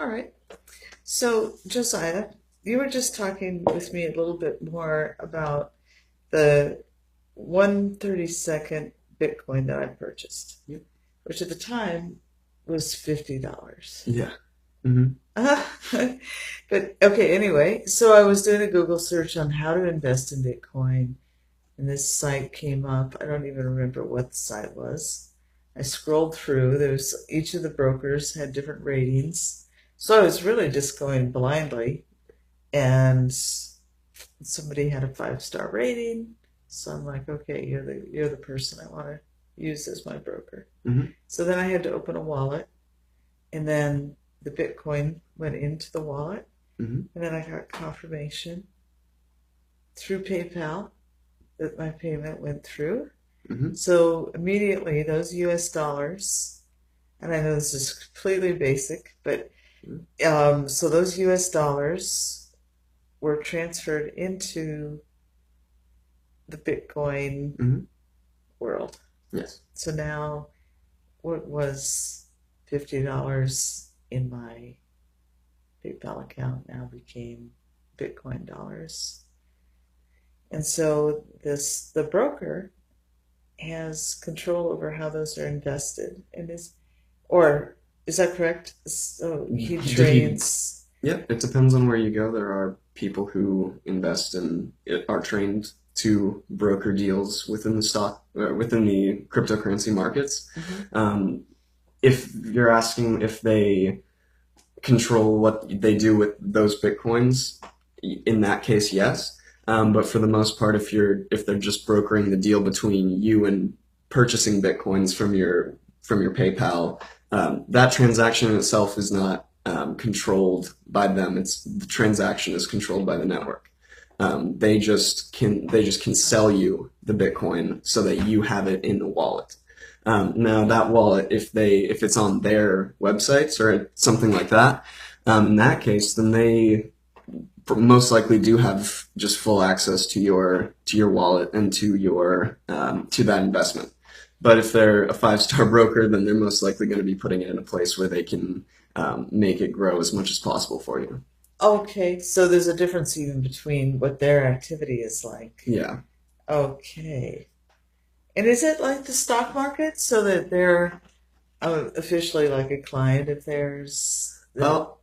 All right. So, Josiah, you were just talking with me a little bit more about the 132nd Bitcoin that I purchased, Yep. which at the time was $50. Yeah. hmm Uh, but okay, anyway, so I was doing a Google search on how to invest in Bitcoin, and this site came up. I don't even remember what the site was. I scrolled through. There's each of the brokers had different ratings. So I was really just going blindly, and somebody had a 5-star rating. So I'm like, okay, you're the person I want to use as my broker. hmm So then I had to open a wallet, and then the Bitcoin went into the wallet, hmm and then I got confirmation through PayPal that my payment went through. hmm So immediately those US dollars, and I know this is completely basic, but so those US dollars were transferred into the Bitcoin hmm world. Yes. So now what was $50 in my PayPal account now became Bitcoin dollars. And so the broker has control over how those are invested and is that correct? So he Did trades. Yeah, it depends on where you go. There are people who invest in it, are trained to broker deals within the within the cryptocurrency markets. Mhm. Um, if you're asking if they control what they do with those bitcoins, in that case, yes. But for the most part, if they're just brokering the deal between you and purchasing bitcoins from your PayPal, that transaction in itself is not controlled by them. It's the transaction is controlled by the network. They just can sell you the Bitcoin so that you have it in the wallet. Now that wallet, if it's on their websites or something like that, in that case, then they most likely do have just full access to your wallet and to that investment. But if they're a 5-star broker, then they're most likely going to be putting it in a place where they can make it grow as much as possible for you. Okay, so there's a difference even between what their activity is like. Yeah. Okay. And is it like the stock market so that they're officially like a client of theirs? Well,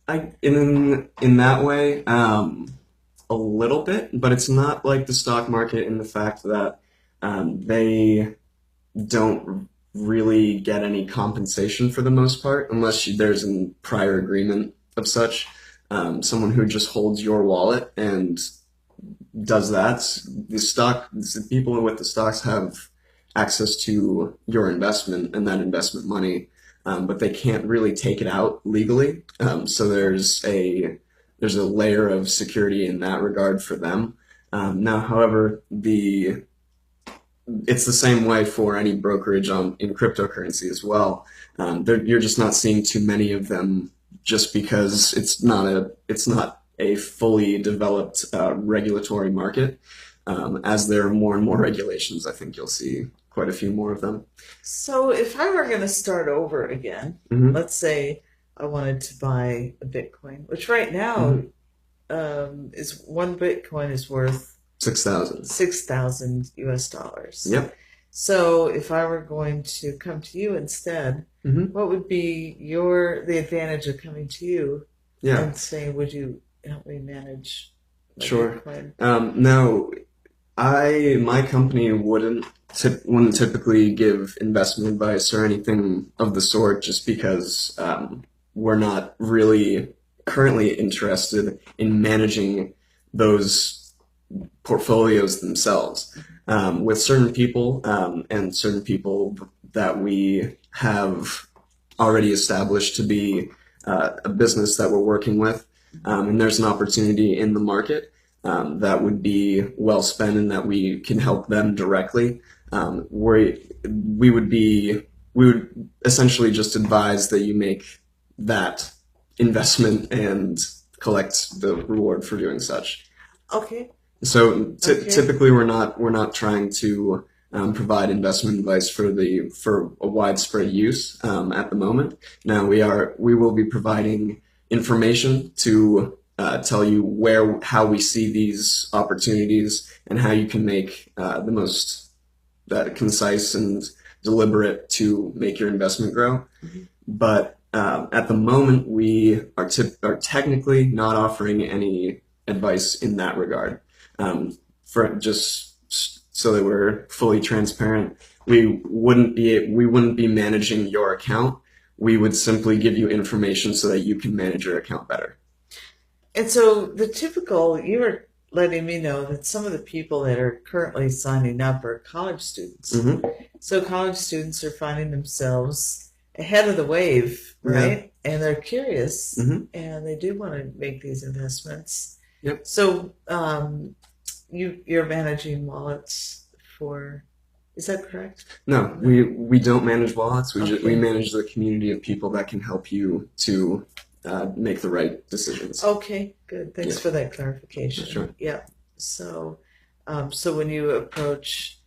I in that way, a little bit, but it's not like the stock market in the fact that they don't really get any compensation for the most part, unless there's a prior agreement of such. Someone who just holds your wallet and does that. The people with the stocks have access to your investment and that investment money, but they can't really take it out legally. So there's a layer of security in that regard for them. Now, however, the it's the same way for any brokerage in cryptocurrency as well. You're just not seeing too many of them just because it's not a fully developed regulatory market. As there are more and more regulations, I think you'll see quite a few more of them. So if I were going to start over again, hmm let's say I wanted to buy a Bitcoin, which right now hmm is one Bitcoin is worth 6,000. 6,000 US dollars. Yep. So if I were going to come to you instead, hmm what would be the advantage of coming to you Yeah. and saying, would you help me manage my Sure. Bitcoin? No, my company wouldn't typically give investment advice or anything of the sort just because we're not really currently interested in managing those portfolios themselves. With certain people and certain people that we have already established to be a business that we're working with, and there's an opportunity in the market that would be well spent and that we can help them directly. We would essentially just advise that you make that investment and collect the reward for doing such. Okay, So okay. typically we're not trying to provide investment advice for a widespread use at the moment. Now we will be providing information to tell you how we see these opportunities and how you can make the most concise and deliberate to make your investment grow. But at the moment, we are technically not offering any advice in that regard. For just so that we're fully transparent, we wouldn't be managing your account. We would simply give you information so that you can manage your account better. And so the typical, you were letting me know that some of the people that are currently signing up are college students. Hmm. So college students are finding themselves ahead of the wave, Yeah. right? And they're curious Hmm. and they do want to make these investments. Yep. So you're managing wallets for, is that correct? No, we don't manage wallets. We Okay. manage the community of people that can help you to make the right decisions. Okay, good. Thanks Yeah, for that clarification. sure. Yeah. So, so when you approach,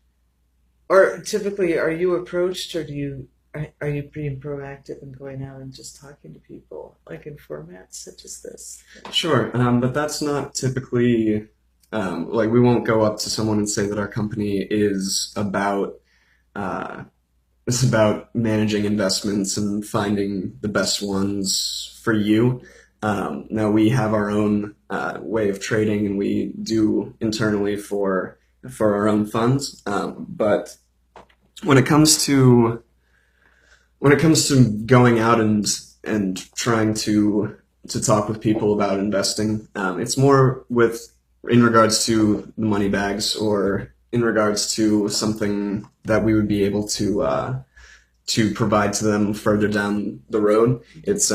or typically, are you approached, or are you being proactive and going out and just talking to people, like in formats such as this? Sure, but that's not typically like we won't go up to someone and say that our company uh, is about managing investments and finding the best ones for you. Now we have our own way of trading, and we do internally for our own funds. But when it comes to going out and trying to talk with people about investing, it's more with in regards to the money bags or in regards to something that we would be able to provide to them further down the road. It's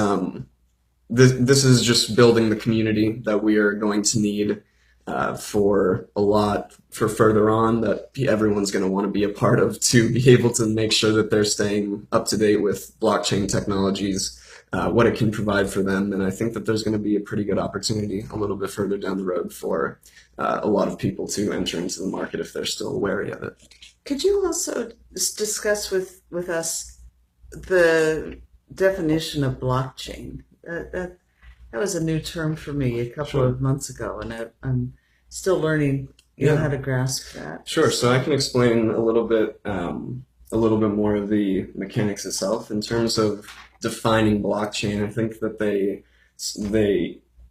this is just building the community that we are going to need for a lot for further on that everyone's going to want to be a part of to be able to make sure that they're staying up to date with blockchain technologies, what it can provide for them. And I think that there's going to be a pretty good opportunity a little bit further down the road for a lot of people to enter into the market if they're still wary of it. Could you also discuss with us the definition of blockchain? That was a new term for me a couple Sure. of months ago, and I'm still learning, how Yeah. to grasp that. Sure. So I can explain a little bit more of the mechanics itself in terms of defining blockchain. I think that they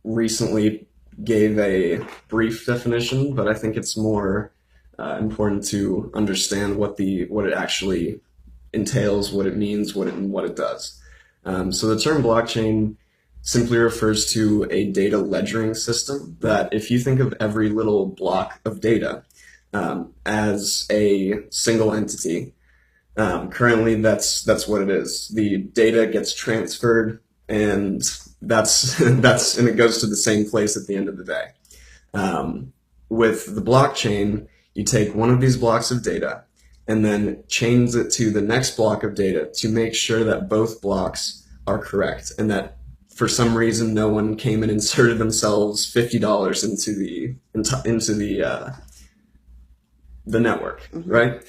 recently gave a brief definition, but I think it's more important to understand what it actually entails, what it means, what it does. So the term blockchain simply refers to a data ledgering system that if you think of every little block of data as a single entity, currently that's what it is. The data gets transferred and that's and it goes to the same place at the end of the day. With the blockchain, you take one of these blocks of data and then change it to the next block of data to make sure that both blocks are correct and that for some reason no one came and inserted themselves $50 into the network, Hmm. right?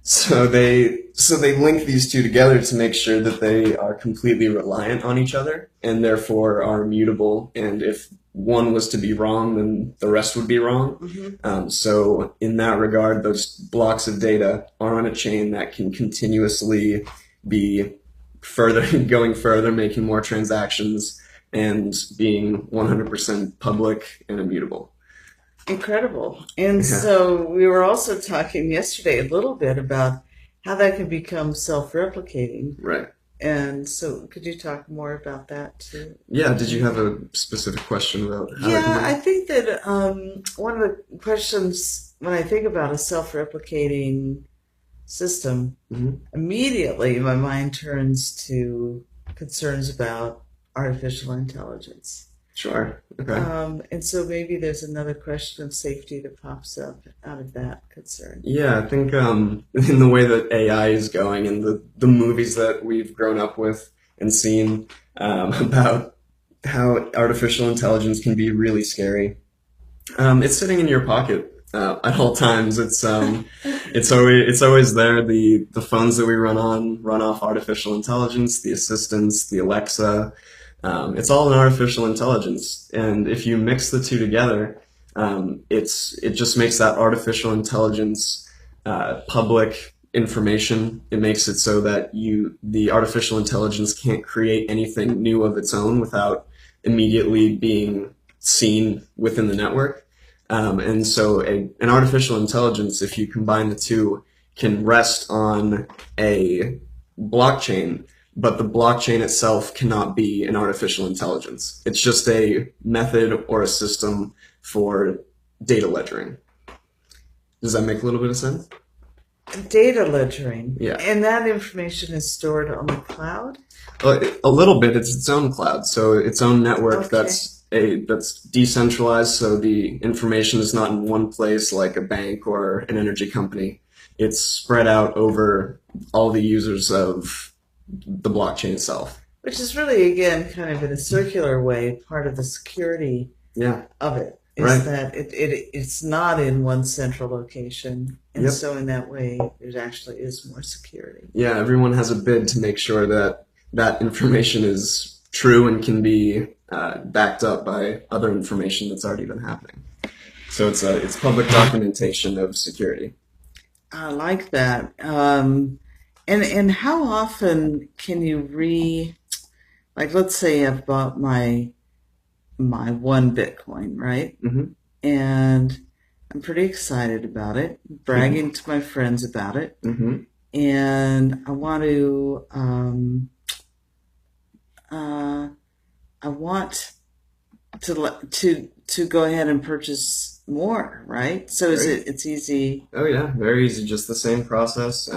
So they link these two together to make sure that they are completely reliant on each other and therefore are immutable. And if one was to be wrong, then the rest would be wrong. Hmm. So in that regard, those blocks of data are on a chain that can continuously be further going further, making more transactions, and being 100% public and immutable. Incredible. And Yeah, so we were also talking yesterday a little bit about how that can become self-replicating. right. And so could you talk more about that too? Yeah, did you have a specific question about how that can Yeah, I be? think that one of the questions when I think about a self-replicating system, Hmm. immediately my mind turns to concerns about artificial intelligence. Sure. Okay. And so maybe there's another question of safety that pops up out of that concern. Yeah, I think in the way that AI is going and the movies that we've grown up with and seen about how artificial intelligence can be really scary. It's sitting in your pocket. at all times. It's always there. The phones that we run on run off artificial intelligence. The assistants, the Alexa, it's all an artificial intelligence. And if you mix the two together, it just makes that artificial intelligence public information. It makes it so that the artificial intelligence can't create anything new of its own without immediately being seen within the network. And so an artificial intelligence, if you combine the two, can rest on a blockchain, but the blockchain itself cannot be an artificial intelligence. It's just a method or a system for data ledgering. Does that make a little bit of sense? Data ledgering. Yeah. And that information is stored on the cloud? Well, a little bit. It's its own cloud, so its own network Okay. that's decentralized. So the information is not in one place like a bank or an energy company. It's spread out over all the users of the blockchain itself. Which is really, again, kind of in a circular way, part of the security Yeah. of it is Right. that it's not in one central location. And Yep. so in that way, there actually is more security. Yeah. Everyone has a bid to make sure that that information is true and can be backed up by other information that's already been happening. So it's public documentation of security. I like that. And how often can you like let's say I've bought my one Bitcoin, right? Hmm. And I'm pretty excited about it, bragging to my friends about it, Hmm. and uh, I want to go ahead and purchase more, right? So Great. it's easy. Oh yeah, very easy. Just the same process.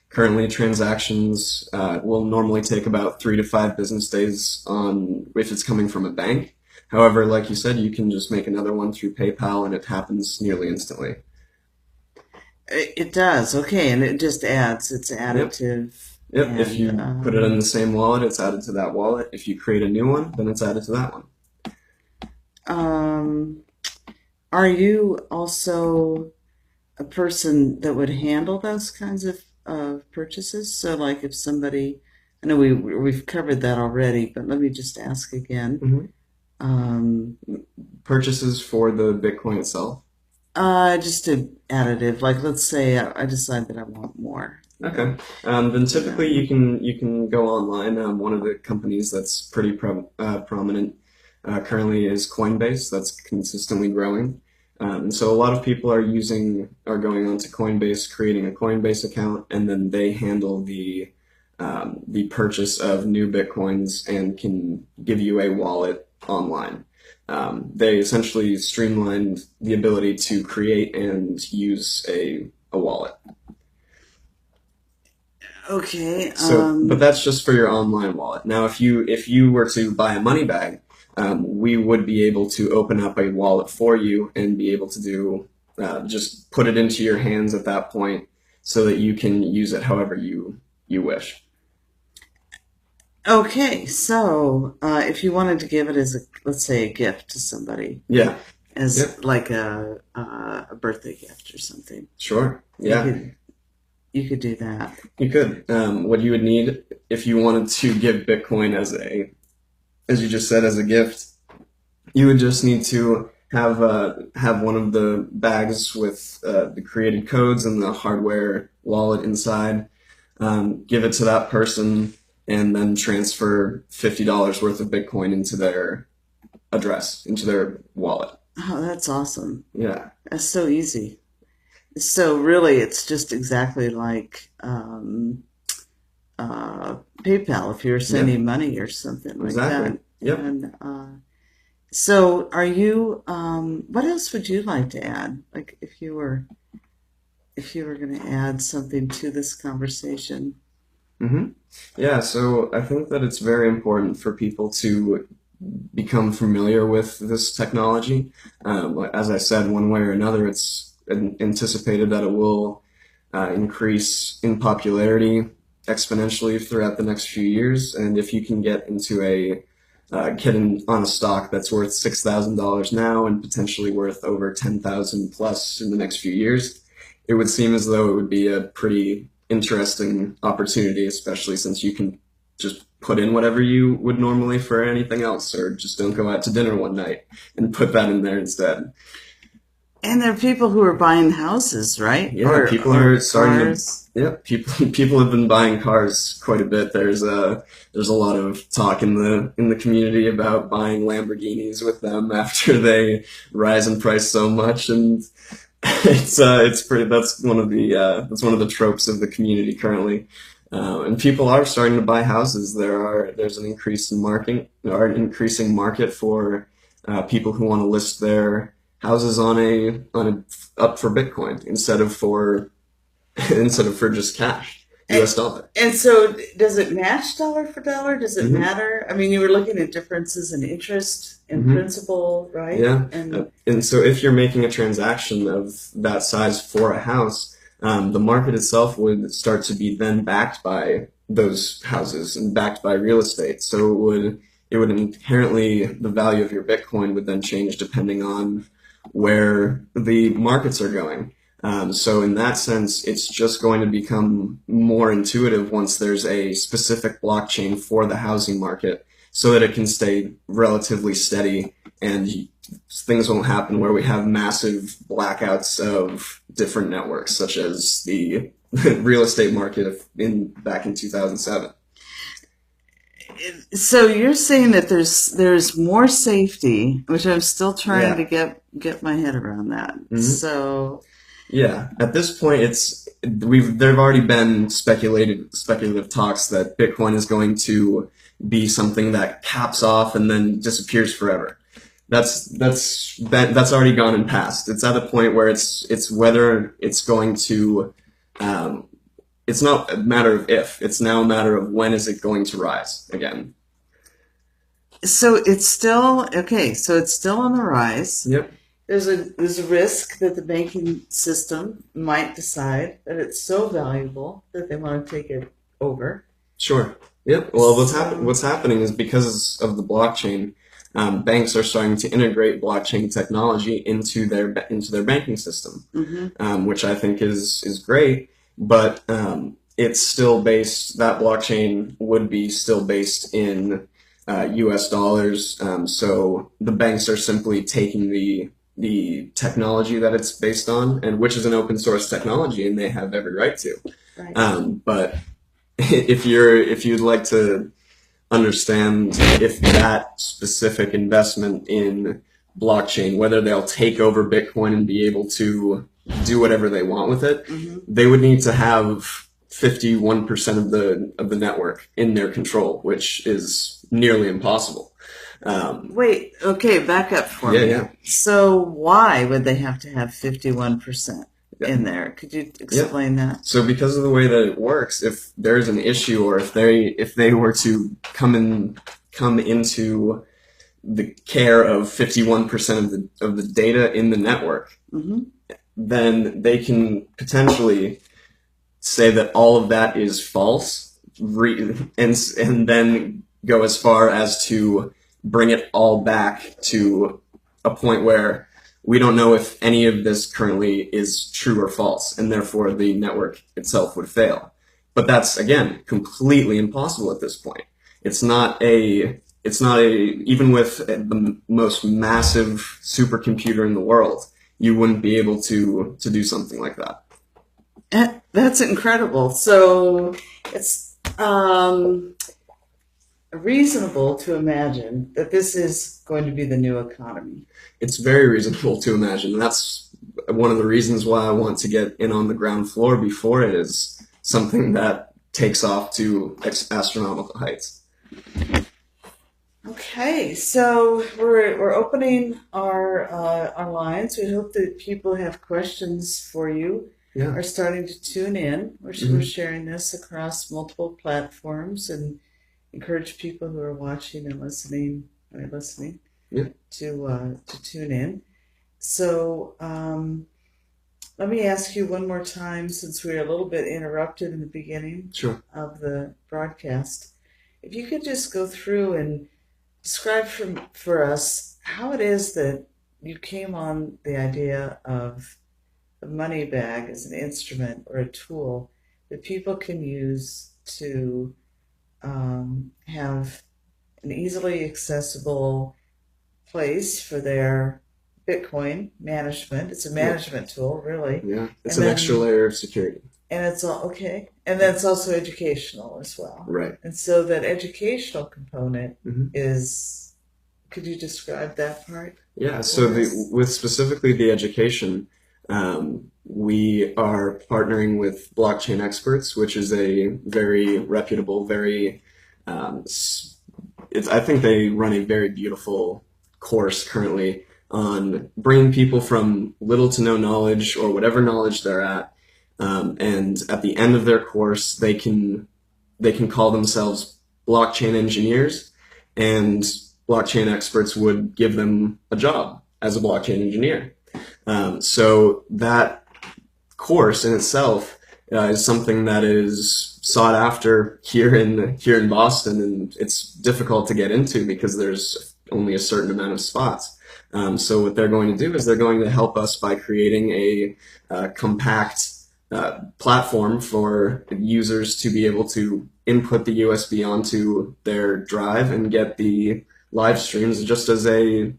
Currently, transactions will normally take about 3 to 5 business days on if it's coming from a bank. However, like you said, you can just make another one through PayPal, and it happens nearly instantly. It does, okay, and it just adds. It's Yep. additive, Yep. If and you put it in the same wallet, it's added to that wallet. If you create a new one, then it's added to that one. um, are you also a person that would handle those kinds of purchases? So, like, if somebody, I know we've covered that already, but let me just ask again. Hmm. Um, Purchases for the Bitcoin itself. just a additive. Like, let's say I decide that I want more. Okay. Then typically you can go online. One of the companies that's pretty prominent currently is Coinbase. That's consistently growing. And so a lot of people are going onto Coinbase, creating a Coinbase account, and then they handle the purchase of new Bitcoins and can give you a wallet online. They essentially streamlined the ability to create and use a wallet. Okay. So, but that's just for your online wallet. Now, if you were to buy a money bag, we would be able to open up a wallet for you and be able to do just put it into your hands at that point, so that you can use it however you wish. Okay. So, if you wanted to give it as let's say, a gift to somebody, Yeah. as Yep. like a birthday gift or something, Sure. you Yeah. could do that. You could. What you would need if you wanted to give Bitcoin as you just said, as a gift, you would just need to have one of the bags with the created codes and the hardware wallet inside. Give it to that person, and then transfer $50 worth of Bitcoin into their address, into their wallet. Oh, that's awesome. Yeah. That's so easy. So really, it's just exactly like PayPal if you're Yep. sending money or something like Exactly. that. Yep. And so, are you? What else would you like to add? Like, if you were going to add something to this conversation. Hmm. Yeah. So I think that it's very important for people to become familiar with this technology. As I said, one way or another, it's anticipated that it will increase in popularity exponentially throughout the next few years. And if you can get into getting on a stock that's worth $6,000 now and potentially worth over 10,000 plus in the next few years, it would seem as though it would be a pretty interesting opportunity, especially since you can just put in whatever you would normally for anything else, or just don't go out to dinner one night and put that in there instead. And there are people who are buying houses, right? Yeah, people Or are starting to. cars. Yeah, people have been buying cars quite a bit. There's a lot of talk in the community about buying Lamborghinis with them after they rise in price so much, and it's pretty. That's one of the tropes of the community currently. And people are starting to buy houses. There's an increase in market or an increasing market for people who want to list their houses on a up for Bitcoin instead of for just cash, And, US dollar. and so, does it match dollar for dollar? Does it Hmm. matter? I mean, you were looking at differences in interest and Hmm. principal, right? Yeah. And And so if you're making a transaction of that size for a house, the market itself would start to be then backed by those houses and backed by real estate. So it would inherently, the value of your Bitcoin would then change depending on where the markets are going. So in that sense, it's just going to become more intuitive once there's a specific blockchain for the housing market so that it can stay relatively steady and things won't happen where we have massive blackouts of different networks, such as the real estate market in back in 2007. so you're saying that there's more safety, which I'm still trying to Yeah. get my head around that. Hmm. So, Yeah. At this point, there have already been speculative talks that Bitcoin is going to be something that caps off and then disappears forever. That's already gone and passed. It's at a point where it's whether it's going to um, it's not a matter of if, it's now a matter of when is it going to rise again. so it's still okay. So it's still on the rise. Yep, There's a risk that the banking system might decide that it's so valuable that they want to take it over. sure. Yep. Well, So, what's happening is because of the blockchain, banks are starting to integrate blockchain technology into their banking system, mhm. which I think is great. But it's still based. That blockchain would be still based in U.S. dollars. So the banks are simply taking the technology that it's based on, and which is an open source technology, and they have every right to. Right. But if you'd like to understand if that specific investment in blockchain, whether they'll take over Bitcoin and be able to do whatever they want with it, Hmm. they would need to have 51% of the network in their control, which is nearly impossible. Um, Wait, okay, back up for yeah, me. yeah, So why would they have to have 51% yeah, in there? Could you yeah. explain that? So because of the way that it works, if there's an issue or if they were to come into the care of 51% of the data in the network, Hmm. then they can potentially say that all of that is false, and then go as far as to bring it all back to a point where we don't know if any of this currently is true or false, and therefore the network itself would fail. But that's again completely impossible at this point. It's not a even with the most massive supercomputer in the world, you wouldn't be able to do something like that. That's incredible. So it's reasonable to imagine that this is going to be the new economy. It's very reasonable to imagine. And that's one of the reasons why I want to get in on the ground floor before it is something that takes off to astronomical heights. Okay, so we're opening our lines. We hope that people have questions for you Yeah. are starting to tune in. We're Hmm. sharing this across multiple platforms and encourage people who are watching and listening Yeah. to tune in. So let me ask you one more time, since we were a little bit interrupted in the beginning Sure. of the broadcast, if you could just go through and describe for us how it is that you came on the idea of the money bag as an instrument or a tool that people can use to have an easily accessible place for their Bitcoin management. It's a Yeah, management tool, really. yeah. It's And an extra then, layer of security. and it's all okay. And then it's also educational as well. Right. And so that educational component Hmm. is, could you describe that part Yeah, so for us? with specifically the education, we are partnering with blockchain experts, which is a very reputable, very um, I think they run a very beautiful course currently on bringing people from little to no knowledge or whatever knowledge they're at, and at the end of their course, they can call themselves blockchain engineers, and blockchain experts would give them a job as a blockchain engineer. So that course in itself is something that is sought after here in Boston, and it's difficult to get into because there's only a certain amount of spots. So what they're going to do is they're going to help us by creating a compact platform for users to be able to input the USB onto their drive and get the live streams just as a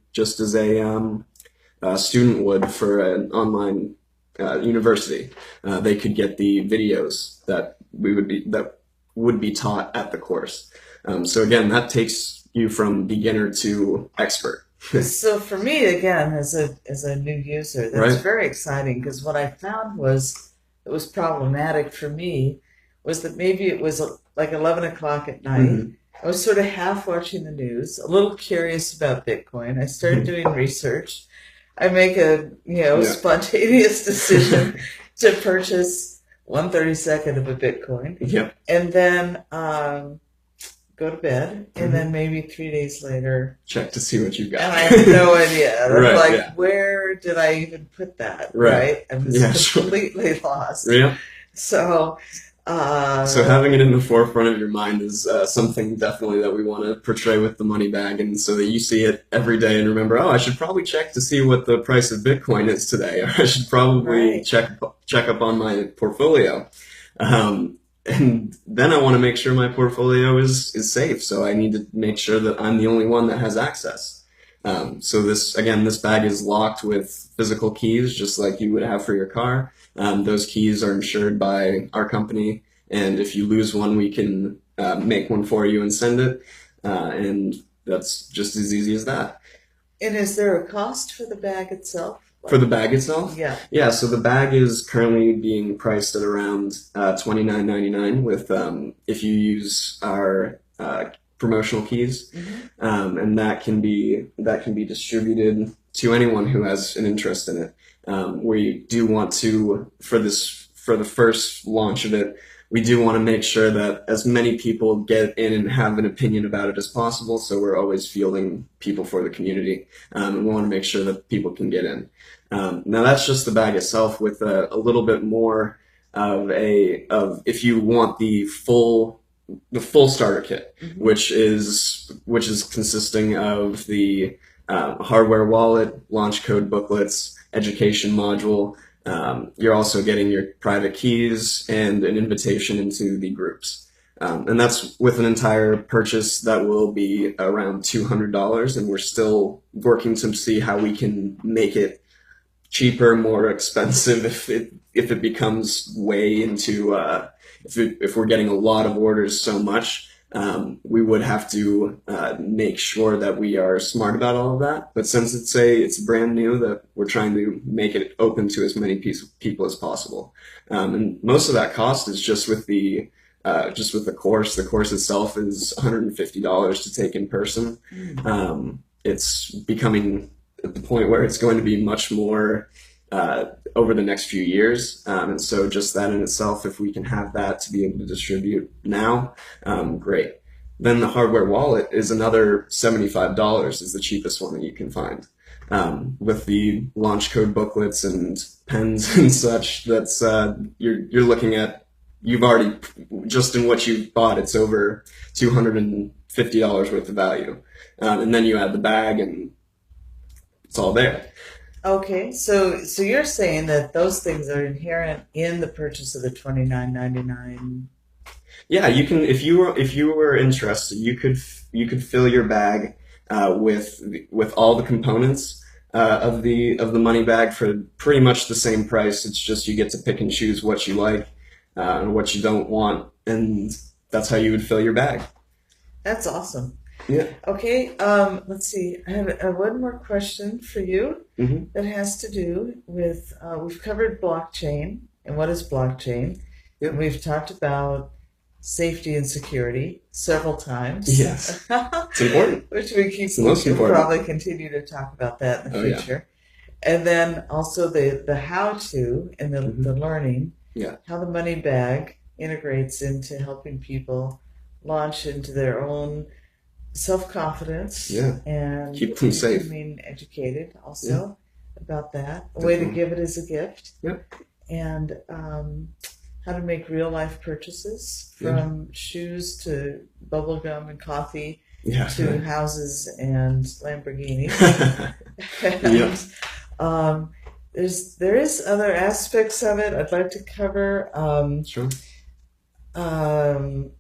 student would for an online university. They could get the videos that would be taught at the course. So again, that takes you from beginner to expert. So for me, again, as a new user, that's Right? very exciting because what I found was it was problematic for me was that maybe it was like 11 o'clock at night. Hmm. I was sort of half watching the news, a little curious about Bitcoin. I started doing research. I make a, Yeah. spontaneous decision to purchase 1/32 of a Bitcoin, Yep. and then go to bed, and Hmm. then maybe 3 days later, Check to see what you and got. I have no idea. And I'm Right. like, Yeah. where did I even put that? Right. Right? I was Yeah. Sure. completely lost. Yeah. So, So uh, having it in the forefront of your mind is something definitely that we want to portray with the money bag, and so that you see it every day and remember, oh, I should probably check to see what the price of Bitcoin is today, or I should probably right. check up on my portfolio. And then I want to make sure my portfolio is safe, so I need to make sure that I'm the only one that has access. So this bag is locked with physical keys, just like you would have for your car. Those keys are insured by our company, and if you lose one, we can make one for you and send it. And that's just as easy as that. And is there a cost for the bag itself? For Like, the bag itself, yeah. yeah. So the bag is currently being priced at around $29.99 with if you use our promotional keys, and that can be distributed to anyone who has an interest in it. We do want to for the first launch of it. We do want to make sure that as many people get in and have an opinion about it as possible. So we're always fielding people for the community, and we want to make sure that people can get in. Now that's just the bag itself with a little bit more of if you want the full starter kit, Hmm. which is consisting of the hardware wallet, launch code booklets, education module. You're also getting your private keys and an invitation into the groups. And that's with an entire purchase that will be around $200, and we're still working to see how we can make it cheaper, more expensive if it becomes way into if we're getting a lot of orders so much. We would have to make sure that we are smart about all of that. But since it's brand new, that we're trying to make it open to as many people as possible. And most of that cost is just with the course. The course itself is $150 to take in person. Mm. It's becoming at the point where it's going to be much more over the next few years. And so just that in itself, if we can have that to be able to distribute now, great. Then the hardware wallet is another $75 is the cheapest one that you can find. With the launch code booklets and pens and such, that's you're looking at you've already just in what you've bought, it's over $250 $50 worth of value, and then you add the bag, and it's all there. Okay, so you're saying that those things are inherent in the purchase of the 29.99. Yeah, you can if you were interested, you could fill your bag with all the components of the money bag for pretty much the same price. It's just you get to pick and choose what you like and what you don't want, and that's how you would fill your bag. That's awesome. Yeah. Okay, let's see. I have one more question for you Hmm. that has to do with we've covered blockchain and what is blockchain, and Yep. we've talked about safety and security several times, Yes. It's important. which It's the we most can important. probably continue to talk about that in the Oh yeah. future. And then also the how to and the Hmm. learning, Yeah. how the money bag integrates into helping people launch into their own self confidence Yeah. and Keep them safe. becoming educated Yeah. also about that. A way to Definitely. give it as a gift, Yep. and how to make real life purchases Yeah. from shoes to bubble gum and coffee Yeah. to houses and Lamborghinis. Yep. And um, there is other aspects of it I'd like to cover. Sure. Um,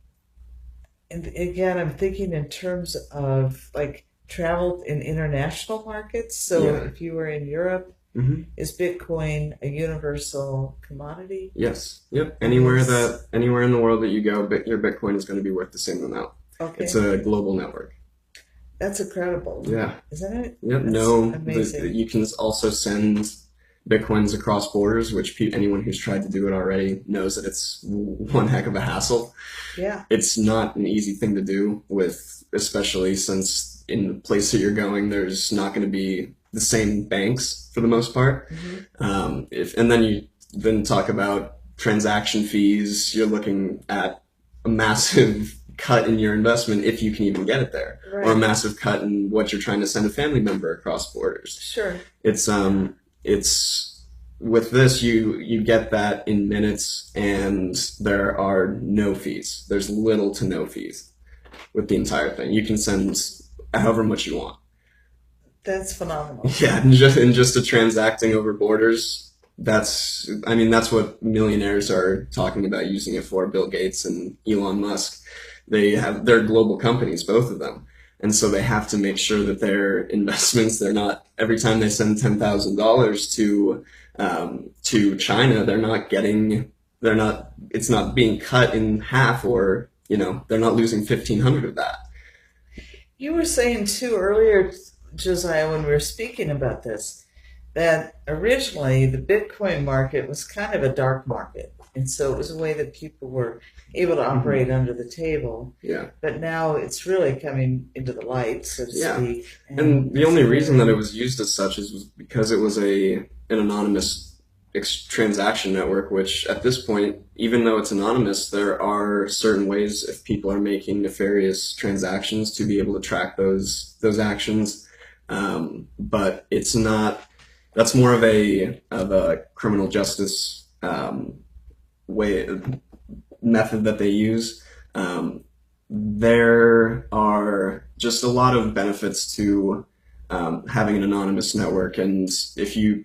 and again, I'm thinking in terms of like travel in international markets. So Yeah. if you were in Europe, Hmm. is Bitcoin a universal commodity? Yes. Yep. It is. Anywhere in the world that you go, your Bitcoin is going to be worth the same amount. It's Okay, a global network. that's incredible, Yeah. isn't it? Yep. That's No, amazing. you can also send Bitcoins across borders, which anyone who's tried to do it already knows that it's one heck of a hassle. Yeah. It's not an easy thing to do with, especially since in the place that you're going, there's not going to be the same banks for the most part. Hmm. If and then you then talk about transaction fees, you're looking at a massive cut in your investment if you can even get it there, or a Right. massive cut in what you're trying to send a family member across borders. Sure. It's with this you get that in minutes, and there are no fees. There's little to no fees with the entire thing. You can send however much you want. That's phenomenal. Yeah, and just a transacting over borders. I mean, that's what millionaires are talking about using it for. Bill Gates and Elon Musk. They're global companies, both of them. And so they have to make sure that their investments, they're not, every time they send $10,000 to China, it's not being cut in half, or, they're not losing 1,500 of that. You were saying too earlier, Josiah, when we were speaking about this, that originally the Bitcoin market was kind of a dark market. And so it was a way that people were able to Hmm. operate under the table. Yeah. But now it's really coming into the light, so to Yeah. speak. And And the it's only a reason that it very, was used as such was because it was an anonymous transaction network. Which at this point, even though it's anonymous, there are certain ways if people are making nefarious transactions to be able to track those actions. But it's not. That's more of a criminal justice way method that they use. Um, there are just a lot of benefits to having an anonymous network, and if you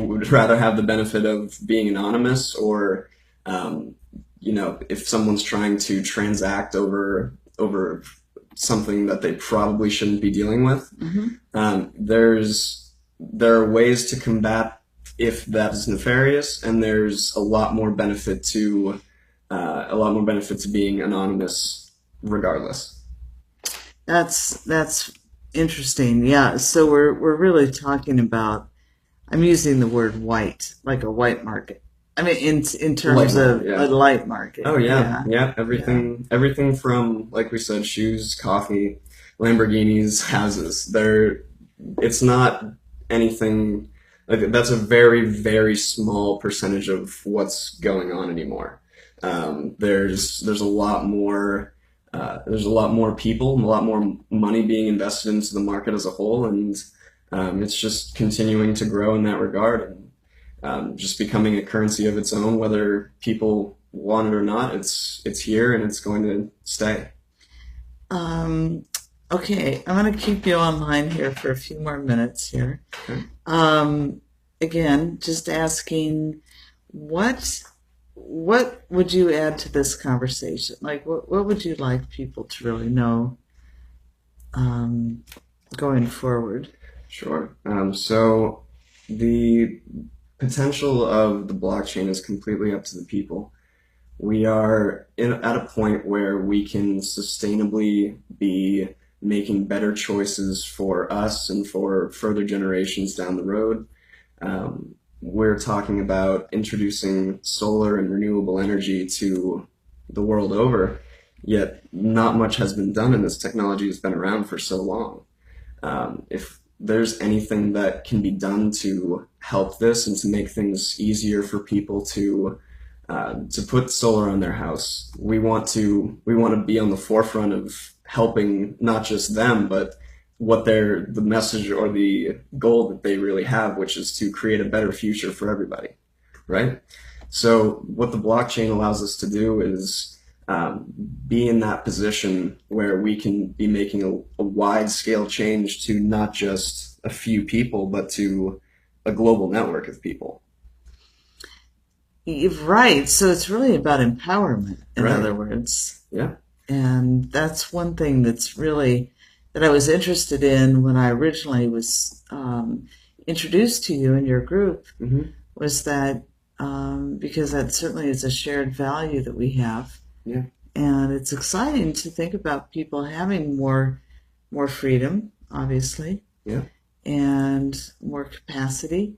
would rather have the benefit of being anonymous, or if someone's trying to transact over something that they probably shouldn't be dealing with, mhm. there are ways to combat if that is nefarious, and there's a lot more benefit to being anonymous, regardless. That's interesting. Yeah. So we're really talking about. I'm using the word white, like a white market. I mean, in Light terms market, of a yeah. light market. Oh yeah, Yeah. yeah. Yeah. Everything from, like we said, shoes, coffee, Lamborghinis, houses. It's not anything like that's a very, very small percentage of what's going on anymore. There's a lot more. There's a lot more people, a lot more money being invested into the market as a whole, and it's just continuing to grow in that regard, and just becoming a currency of its own, whether people want it or not. It's here and it's going to stay. Um, okay, I'm going to keep you online here for a few more minutes here. Okay. Um, Again, just asking, what what would you add to this conversation? Like, what would you like people to really know um, going forward? Sure. So the potential of the blockchain is completely up to the people. We are at a point where we can sustainably be making better choices for us and for further generations down the road. We're talking about introducing solar and renewable energy to the world over, yet not much has been done, and this technology has been around for so long. If there's anything that can be done to help this and to make things easier for people to put solar on their house, we want to be on the forefront of helping not just them, but what the message or the goal that they really have, which is to create a better future for everybody, right? So what the blockchain allows us to do is be in that position where we can be making a wide scale change to not just a few people, but to a global network of people. Right. So it's really about empowerment, in Right. other words. Yeah. And that's one thing that's really that I was interested in when I originally was introduced to you and your group Hmm. was that because that certainly is a shared value that we have, Yeah. and it's exciting to think about people having more freedom, obviously, Yeah. and more capacity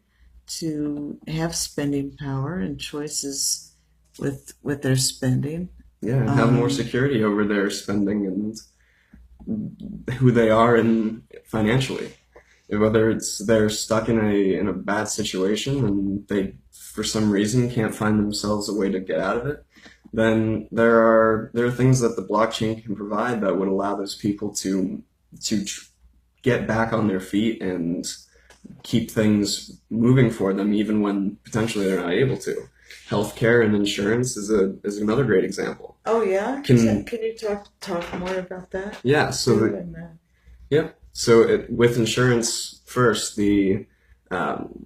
to have spending power and choices with their spending. Yeah. And have more Um, security over their spending and who they are in financially. Whether it's they're stuck in a bad situation and they for some reason can't find themselves a way to get out of it, then there are things that the blockchain can provide that would allow those people to get back on their feet and keep things moving for them even when potentially they're not able to. Healthcare and insurance is another great example. oh yeah, Can can you talk more about that Yeah, so too? And yep. So with insurance first, the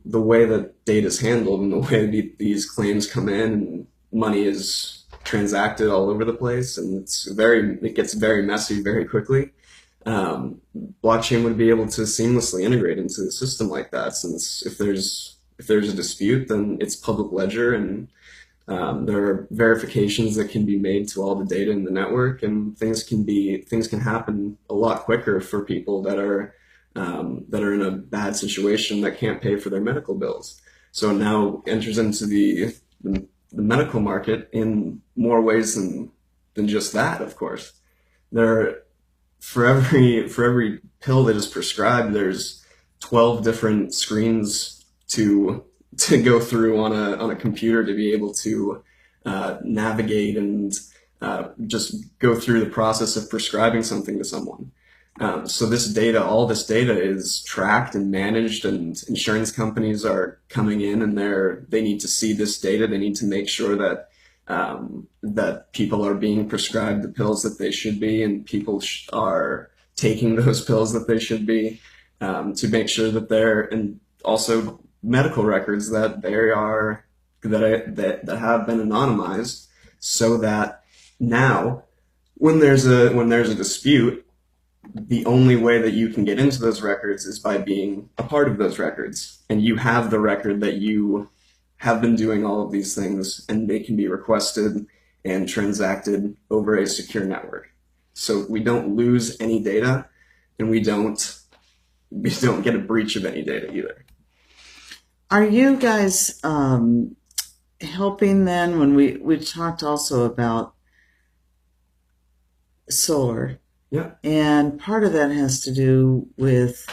way that data is handled and the way these claims come in and money is transacted all over the place, and it gets very messy very quickly. Um, Blockchain would be able to seamlessly integrate into the system like that, since if there's a dispute, then it's public ledger, and there are verifications that can be made to all the data in the network, and things can happen a lot quicker for people that are in a bad situation that can't pay for their medical bills. So it now enters into the medical market in more ways than just that. Of course, there for every pill that is prescribed, there's 12 different screens to go through on a computer to be able to navigate and just go through the process of prescribing something to someone. So all this data is tracked and managed, and insurance companies are coming in and they need to see this data. They need to make sure that people are being prescribed the pills that they should be, and people are taking those pills that they should be, to make sure that and also medical records that have been anonymized, so that now when there's a dispute, the only way that you can get into those records is by being a part of those records. And you have the record that you have been doing all of these things, and they can be requested and transacted over a secure network. So we don't lose any data, and we don't get a breach of any data either. are you guys helping then when we talked also about solar? Yeah, And part of that has to do with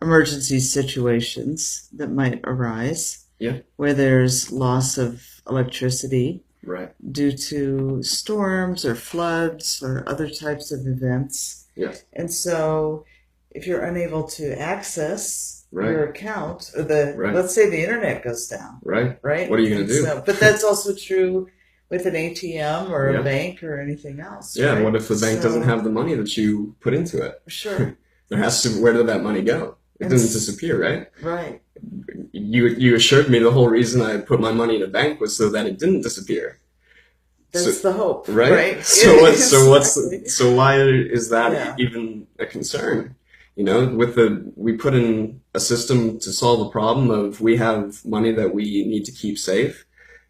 emergency situations that might arise yeah, where there's loss of electricity right, due to storms or floods or other types of events. yeah, And so if you're unable to access right, your account or right, let's say the internet goes down, right. right? What are you gonna And do? so but that's also true with an ATM or a Yeah. bank or anything else, Yeah. right? What if the bank doesn't So, have the money that you put into it? sure. There has to. Where did that money go? It And doesn't disappear, right? right. You assured me the whole reason I put my money in a bank was so that it didn't disappear. So, That's the hope, right? right? Exactly. So why is that Yeah. even a concern? You know, we put in a system to solve a problem of we have money that we need to keep safe,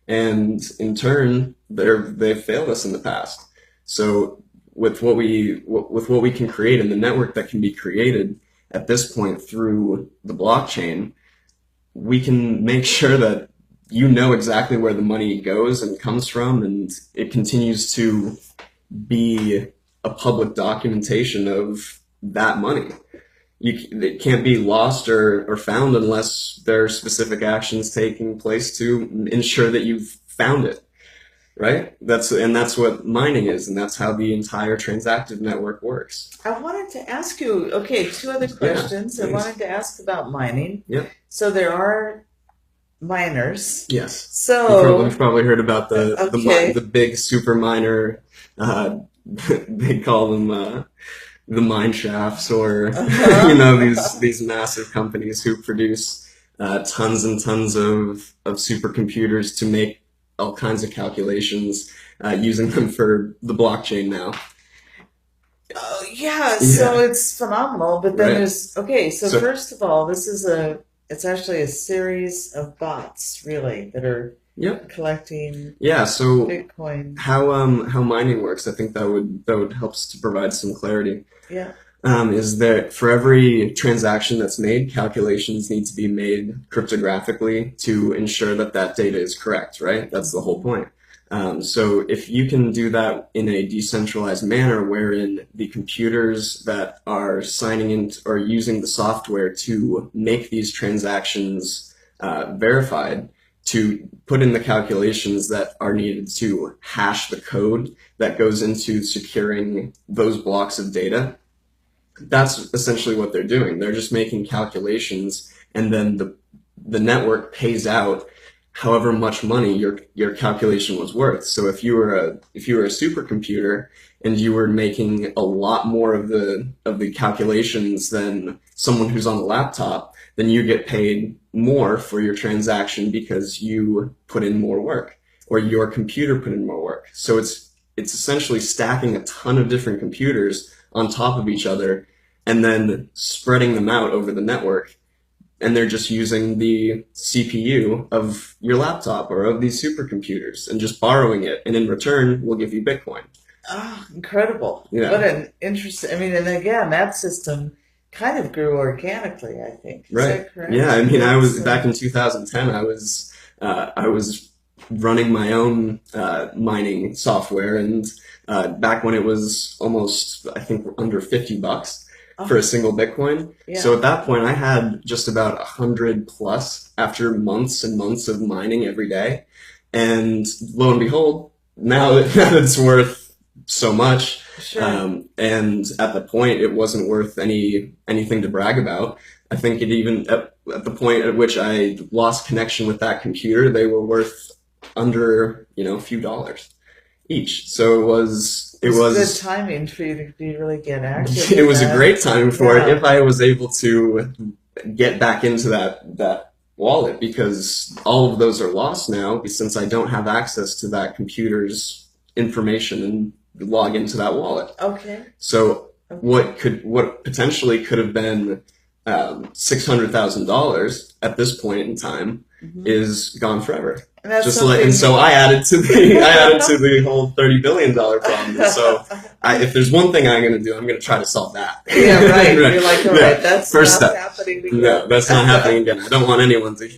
and in turn, they've failed us in the past. So with what we can create and the network that can be created at this point through the blockchain, we can make sure that you know exactly where the money goes and comes from, and it continues to be a public documentation of that money. It can't be lost or found unless there are specific actions taking place to ensure that you've found it, right? That's what mining is, and that's how the entire transactive network works. I wanted to ask you, okay, two other Yeah, questions. I thanks. wanted to ask about mining. Yep. So there are miners. Yes. You've So, probably heard about the okay. big super miner. Uh, they call them the mine shafts, or Uh-huh. these massive companies who produce tons and tons of supercomputers to make all kinds of calculations, using them for the blockchain now. Oh, yeah, so Yeah. it's phenomenal. But then Right. there's, okay, so So first of all, it's actually a series of bots, really, that are yep. collecting Yeah. So Bitcoin. how mining works, I think that would help to provide some clarity. Yeah. Is that for every transaction that's made, calculations need to be made cryptographically to ensure that that data is correct, right? That's the whole point. So if you can do that in a decentralized manner, wherein the computers that are signing in or using the software to make these transactions verified, to put in the calculations that are needed to hash the code that goes into securing those blocks of data, that's essentially what they're doing. They're just making calculations, and then the network pays out however much money your calculation was worth. So if you were a supercomputer and you were making a lot more of the calculations than someone who's on a laptop, then you get paid more for your transaction because you put in more work, or your computer put in more work. So it's essentially stacking a ton of different computers on top of each other and then spreading them out over the network. And they're just using the CPU of your laptop or of these supercomputers and just borrowing it. And in return, we'll give you Bitcoin. Oh, incredible. Yeah. What an interesting, I mean, and again, that system kind of grew organically, I think. Is Right. that correct? Yeah. I mean, I was It's, back in 2010. I was running my own mining software, and back when it was almost, I think, under $50 for a oh, single Bitcoin. So yeah. at that point, I had just about 100 plus after months and months of mining every day, and lo and behold, now that it's worth so much. Sure. And at the point, it wasn't worth anything to brag about. I think it even at the point at which I lost connection with that computer, they were worth under, a few dollars each. So It was good timing for you to really get active it in was a that. great time for it Yeah. if I was able to get back into that wallet, because all of those are lost now since I don't have access to that computer's information and log into that wallet. Okay. So Okay. what potentially could have been $600,000 at this point in time Hmm. is gone forever. And that's Just like, and something. so I added to the whole $30 billion problem. And so if there's one thing I'm going to do, I'm going to try to solve that. Yeah, right. Right. You're like, all Yeah. right, that's First not step. happening No, again. that's not happening again. I don't want anyone to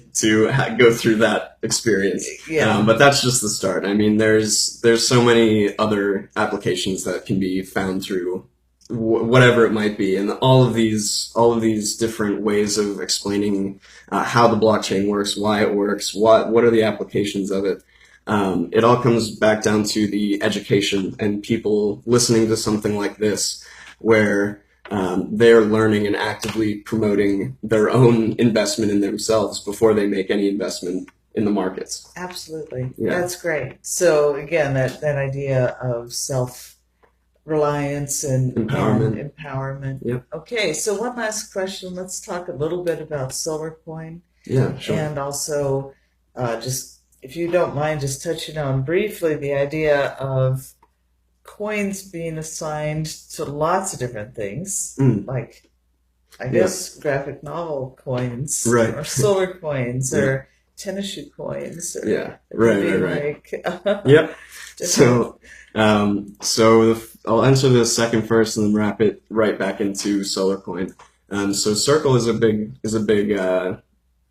go through that experience. Yeah. But that's just the start. I mean, there's so many other applications that can be found through whatever it might be, and all of these different ways of explaining how the blockchain works, why it works, what are the applications of it. It all comes back down to the education and people listening to something like this, where they're learning and actively promoting their own investment in themselves before they make any investment in the markets. Absolutely. Yeah. That's great. So again, that idea of self-reliance and Empowerment. empowerment. Yep. Okay, so one last question. Let's talk a little bit about solar coin Yeah, sure. and also just if you don't mind just touching on briefly the idea of coins being assigned to lots of different things, Mm, like I yeah. guess graphic novel coins Right. or solar coins Yeah. or tennis shoe coins or Yeah. it could Right, be right, right. like Yep. different. I'll answer the second first and then wrap it right back into Solarcoin. So Circle is a big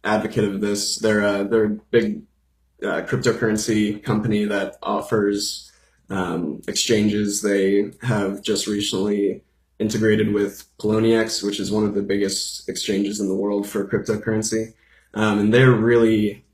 advocate of this. They're a big cryptocurrency company that offers exchanges. They have just recently integrated with Poloniex, which is one of the biggest exchanges in the world for cryptocurrency, and they're really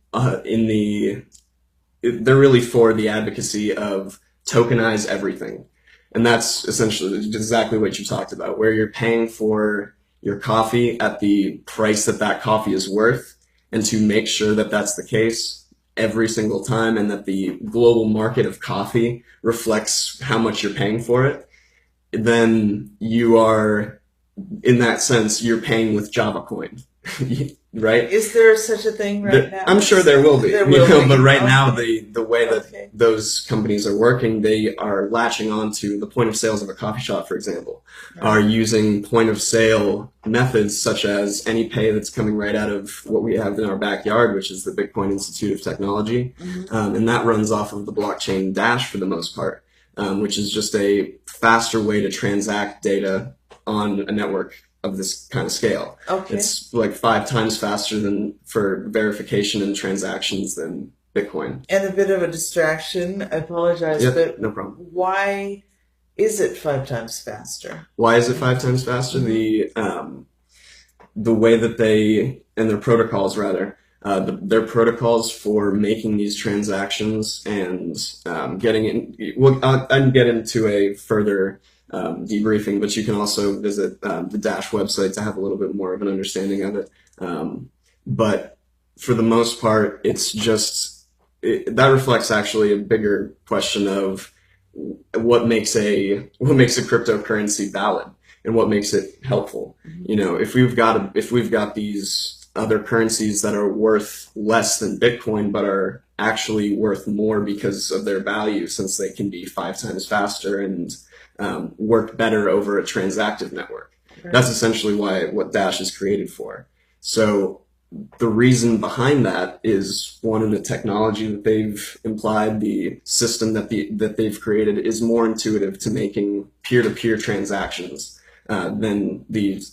for the advocacy of tokenize everything. And that's essentially exactly what you talked about, where you're paying for your coffee at the price that that coffee is worth, and to make sure that that's the case every single time and that the global market of coffee reflects how much you're paying for it, then you are, in that sense, you're paying with Java coin, right? Is there such a thing right I'm now? sure there will be, There will be. but right now Okay. the way that Okay. those companies are working, they are latching on to the point of sales of a coffee shop, for example, are Right. using point of sale methods such as AnyPay that's coming right out of what we have in our backyard, which is the Bitcoin Institute of Technology, Hmm. and that runs off of the blockchain Dash for the most part, which is just a faster way to transact data on a network of this kind of scale. Okay. It's like 5 times faster than for verification and transactions than Bitcoin. And a bit of a distraction. I apologize, Yep, but no problem. why is it 5 times faster? Why is it 5 times faster? Hmm. The way that they and their protocols rather their protocols for making these transactions and getting in. Well, I can get into a further debriefing, but you can also visit the Dash website to have a little bit more of an understanding of it. But for the most part, that reflects actually a bigger question of what makes a cryptocurrency valid and what makes it helpful. You know, if we've got these other currencies that are worth less than Bitcoin but are actually worth more because of their value, since they can be 5 times faster and work better over a transactive network. Right. That's essentially what Dash is created for. So the reason behind that is one in the technology that they've implied, the system that they've created is more intuitive to making peer-to-peer transactions than the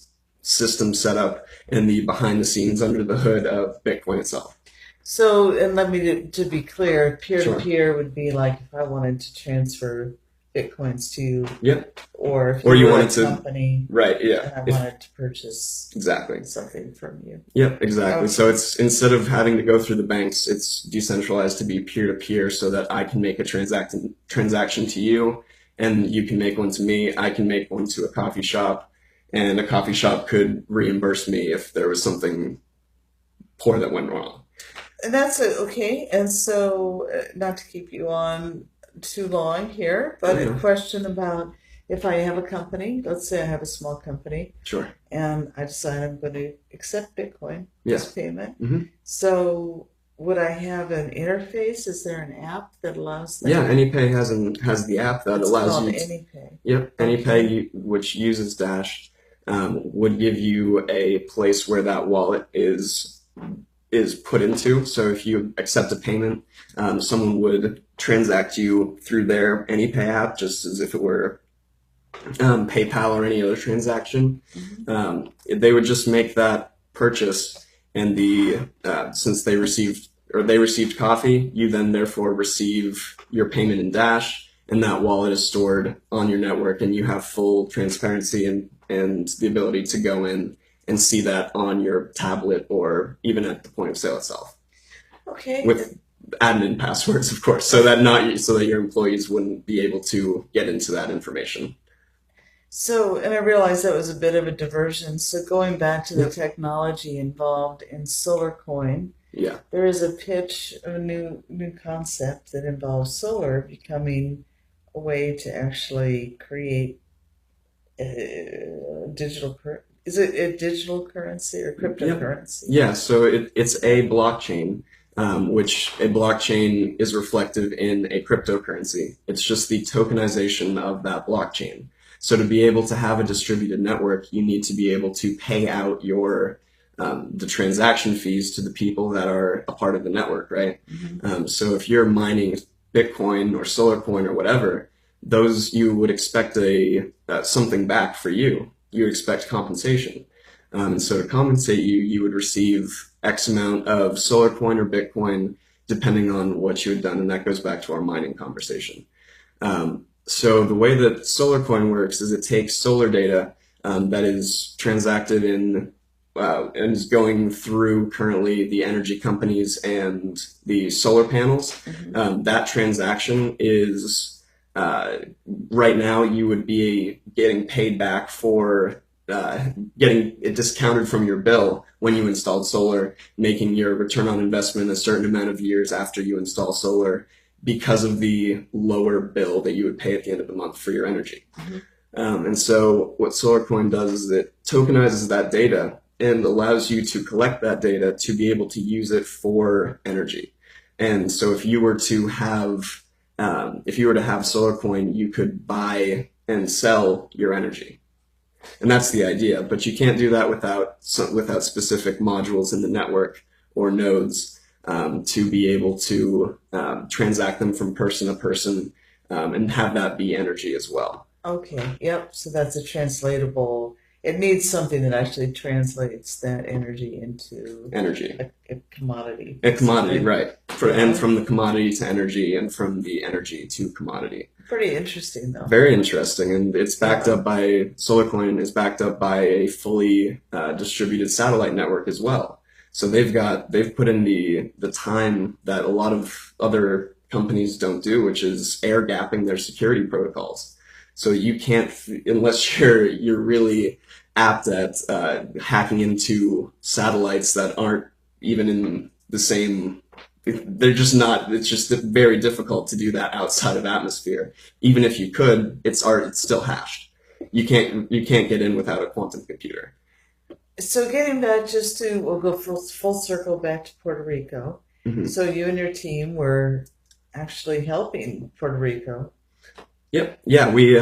system setup and the behind the scenes under the hood of Bitcoin itself. So, and let me to be clear, peer to Sure. peer would be like if I wanted to transfer bitcoins to you, Yep. or if Or you you were a wanted to, company right? Yeah. and I If wanted to purchase exactly. something from you. Yep, exactly. Okay. So it's instead of having to go through the banks, it's decentralized to be peer to peer so that I can make a transaction to you and you can make one to me. I can make one to a coffee shop and a coffee shop could reimburse me if there was something poor that went wrong. And that's okay. And so, not to keep you on too long here, but a Okay. question about if I have a company, let's say I have a small company, Sure. and I decide I'm going to accept Bitcoin Yeah. as payment. Hmm. So, would I have an interface? Is there an app that allows that? Yeah, AnyPay has the app that It's allows called you AnyPay. yep, Okay. AnyPay, which uses Dash, would give you a place where that wallet is put into. So if you accept a payment, someone would transact you through their AnyPay app, just as if it were PayPal or any other transaction. Mhm. They would just make that purchase, and since they received coffee, you then therefore receive your payment in Dash, and that wallet is stored on your network, and you have full transparency and the ability to go in and see that on your tablet or even at the point of sale itself Okay. with admin passwords, of course, so that your employees wouldn't be able to get into that information. So, and I realized that was a bit of a diversion. So, going back to the Yep. technology involved in solar coin, Yeah. there is a pitch of a new concept that involves solar becoming a way to actually create is it a digital currency or Yep. cryptocurrency? Yeah, so it's Yeah. a blockchain, which a blockchain is reflective in a cryptocurrency. It's just the tokenization of that blockchain. So to be able to have a distributed network, you need to be able to pay out your the transaction fees to the people that are a part of the network, right? Hmm. So if you're mining Bitcoin or Solar Coin or whatever, those you would expect a something back for you. You would expect compensation. And so to compensate you, you would receive X amount of Solar Coin or Bitcoin, depending on what you had done. And that goes back to our mining conversation. So the way that Solar Coin works is it takes solar data that is transacted in and is going through currently the energy companies and the solar panels. Hmm. That transaction is uh, right now you would be getting paid back for getting it discounted from your bill when you installed solar, making your return on investment a certain amount of years after you install solar because of the lower bill that you would pay at the end of the month for your energy. Hmm. And so what SolarCoin does is it tokenizes that data and allows you to collect that data to be able to use it for energy. And so if you were to have SolarCoin, you could buy and sell your energy. And that's the idea. But you can't do that without specific modules in the network or nodes to be able to transact them from person to person and have that be energy as well. Okay, yep. So that's a translatable. It needs something that actually translates that energy into Energy. a commodity, A commodity, basically. right. And Yeah, from the commodity to energy and from the energy to commodity. pretty interesting though. Very interesting, and it's backed Yeah. up by SolarCoin is backed up by a fully distributed satellite network as well. So they've put in the time that a lot of other companies don't do, which is air gapping their security protocols. So you can't unless you're really apt at hacking into satellites that aren't even in the same. They're just not. It's just very difficult to do that outside of atmosphere. Even if you could, it's still hashed. You can't get in without a quantum computer. So getting back just to, we'll go full circle back to Puerto Rico. Mm-hmm. So you and your team were actually helping Puerto Rico. Yep. Yeah, we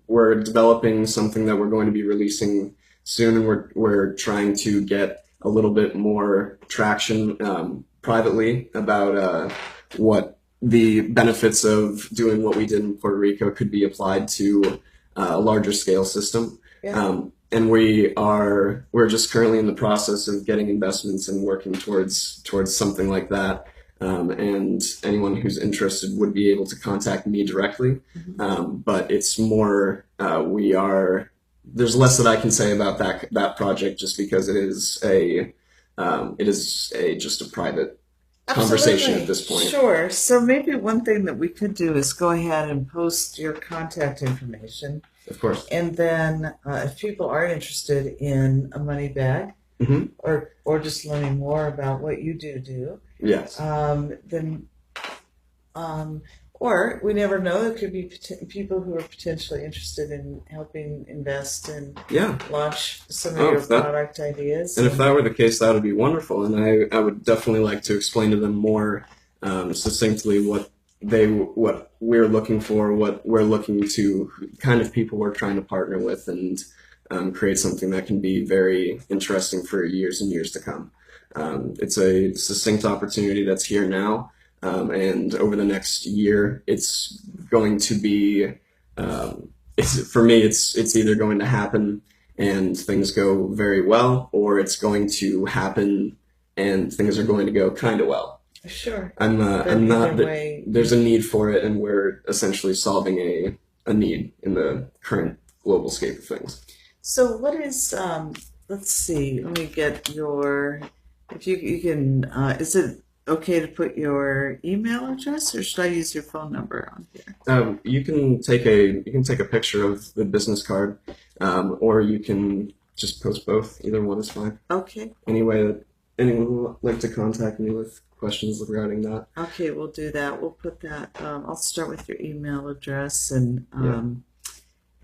were developing something that we're going to be releasing soon, and we're trying to get a little bit more traction privately about what the benefits of doing what we did in Puerto Rico could be applied to a larger scale system. Yeah. And we're just currently in the process of getting investments and working towards something like that. And anyone who's interested would be able to contact me directly. Mhm. But it's more, there's less that I can say about that project just because it is just a private conversation at Absolutely. this point. Sure. So maybe one thing that we could do is go ahead and post your contact information. Of course. And then if people are interested in a money bag Hmm. or just learning more about what you do, Yes. then or we never know. It could be people who are potentially interested in helping invest and Yeah. launch some of Oh, your if that product ideas. and if that were the case, that would be wonderful. And I would definitely like to explain to them more succinctly what we're looking for, what we're looking to, kind of people we're trying to partner with, and create something that can be very interesting for years and years to come. It's a succinct opportunity that's here now, and over the next year, it's going to be. For me, it's either going to happen and things go very well, or it's going to happen and things are going to go kind of well. Sure. I'm But either not. way, There's a need for it, and we're essentially solving a need in the current global scape of things. so what is let's see, let me get your if you can is it okay to put your email address or should I use your phone number on here? You can take a picture of the business card, or you can just post both. Either one is fine. Okay. Any way anyone would like to contact me with questions regarding that. Okay, we'll do that. We'll put that. I'll start with your email address, and Yeah.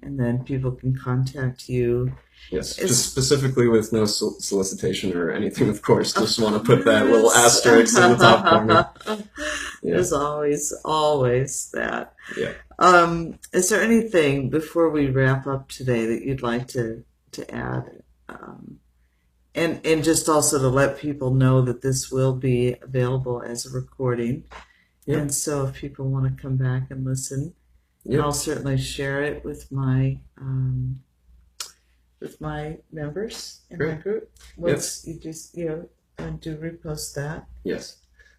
then people can contact you. Yes, just Is specifically with no solicitation or anything, of course. Just want to put that little asterisk in the top corner. Yeah, There's always that. yeah. Is there anything before we wrap up today that you'd like to add? And just also to let people know that this will be available as a recording. Yep, And so if people want to come back and listen, I'll yep. certainly share it with my members in my Great. group. Yep, Once you just do repost that. yes.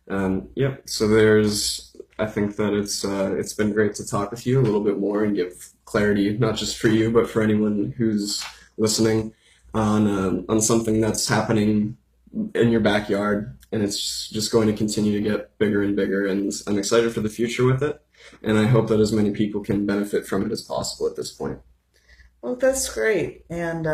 Yep. So there's, I think that it's been great to talk with you a little bit more and give clarity, not just for you, but for anyone who's listening on something that's happening in your backyard, and it's just going to continue to get bigger and bigger. And I'm excited for the future with it, and I hope that as many people can benefit from it as possible at this point. Well, that's great. And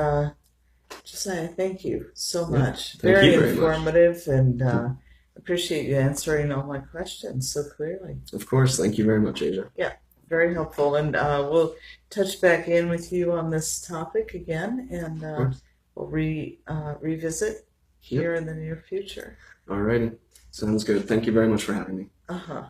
Josiah, thank you so Yeah. much. Thank you Very very much. informative, and appreciate you answering all my questions so clearly. Of course. Thank you very much, Asia. Yeah, very helpful. And we'll touch back in with you on this topic again, and Of course. we'll revisit Yep. here in the near future. Alrighty. Sounds good. Thank you very much for having me. Uh huh.